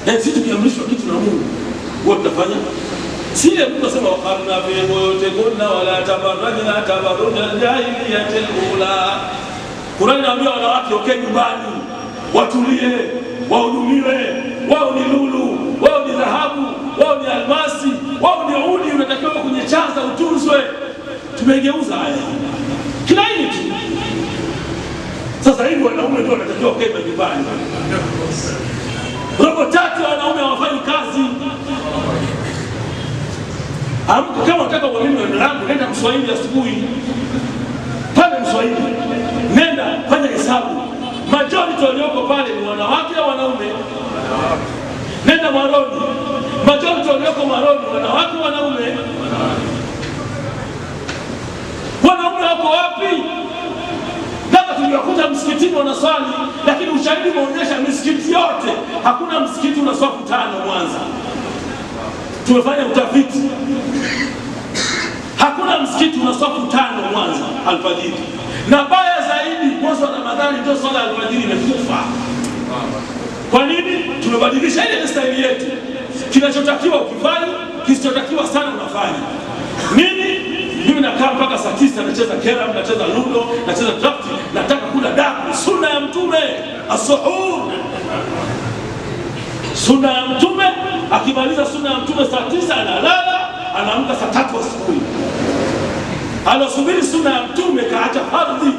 Sisi tukiamrishwa kitu na Mungu huwa tunafanya. Sile Mungu anasema waqarna fi buyutikunna wala tabarrajna tabarruja jahiliyatil ula. Qur'ani inaambia wanawake wakae nyumbani, watulie, wahudumiwe, wao ni lulu, wao ni dhahabu, wao ni almasi, wao ni udi, unatakiwa kwenye chaza utunzwe. Tumegeuza haya kila aina tu. Sasa hivi wanaume ndio wanatakiwa wakae nyumbani. Robo tatu wanaume hawafanyi kazi. Kama unataka uamini neno langu, nenda Mswahili asubuhi. Pale Mswahili, nenda fanya hesabu. Majority walioko pale ni wanawake au wanaume? Nenda Maroni. Majority walioko Maroni wanawake wanaume? Wanaume wako wapi? Kama tuliwakuta msikitini wanaswali, lakini ushahidi umeonyesha misikiti yote hakuna msikiti una swafu 5 Mwanza. Tumefanya utafiti. Hakuna msikiti una swafu 5 Mwanza alfajiri. Na baya zaidi, mwezi wa Ramadhani ndio swala alfajiri imekufa. Kwa nini? Tumebadilisha ile style yetu. Kinachotakiwa ukifanya, kisichotakiwa sana unafanya. Nini? Mimi nakaa mpaka saa 9 nacheza kera, nacheza ludo, nacheza draft, nataka kula daku. Sunna ya Mtume as-suhur. Sunna ya Mtume, akimaliza sunna ya Mtume saa 9 analala, anaamka saa 3 asubuhi. Anasubiri sunna ya Mtume kaacha fardhi.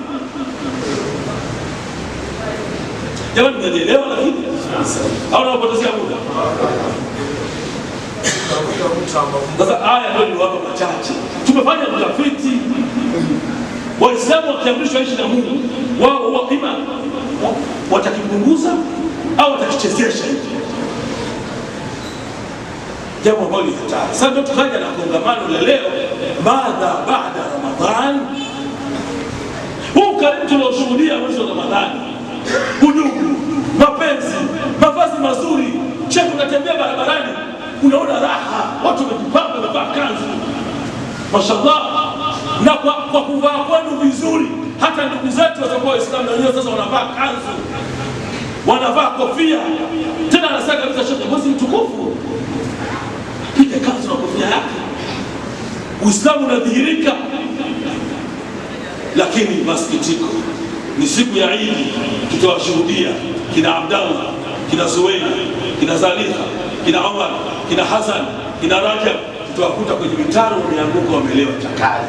Jamani, mnaelewa lakini? Au unapotezea muda? Sasa aya ndio ni wako machache. Tumefanya utafiti. Waislamu wakiamrishwa ishi na Mungu, wao wapima watakipunguza au watakichezesha hivi. Jambo ambalo ni hatari. Sasa ndio tukaja na kongamano la leo, baada Ramadhan. Huu karibu tunaoshuhudia mwezi wa Ramadhani. Udugu, mapenzi, mavazi mazuri. Cheko unatembea barabarani, unaona raha, watu wamejipanga wamevaa kanzu. Mashallah. Na kwa kuvaa kwenu vizuri, hata ndugu zetu watakuwa Waislamu na wenyewe sasa wanavaa kanzu. Wanavaa kofia. Tena anasema kabisa shekhe, mwezi mtukufu. Piga kanzu na kofia yake. Uislamu unadhihirika. Lakini masikitiko, ni siku ya Eid, tutawashuhudia kina Abdallah, kina Zuwaina, kina Zaliha, kina Umar, kina Hassan, kina Rajab, tutawakuta kwenye mitaro wameanguka, wamelewa chakali.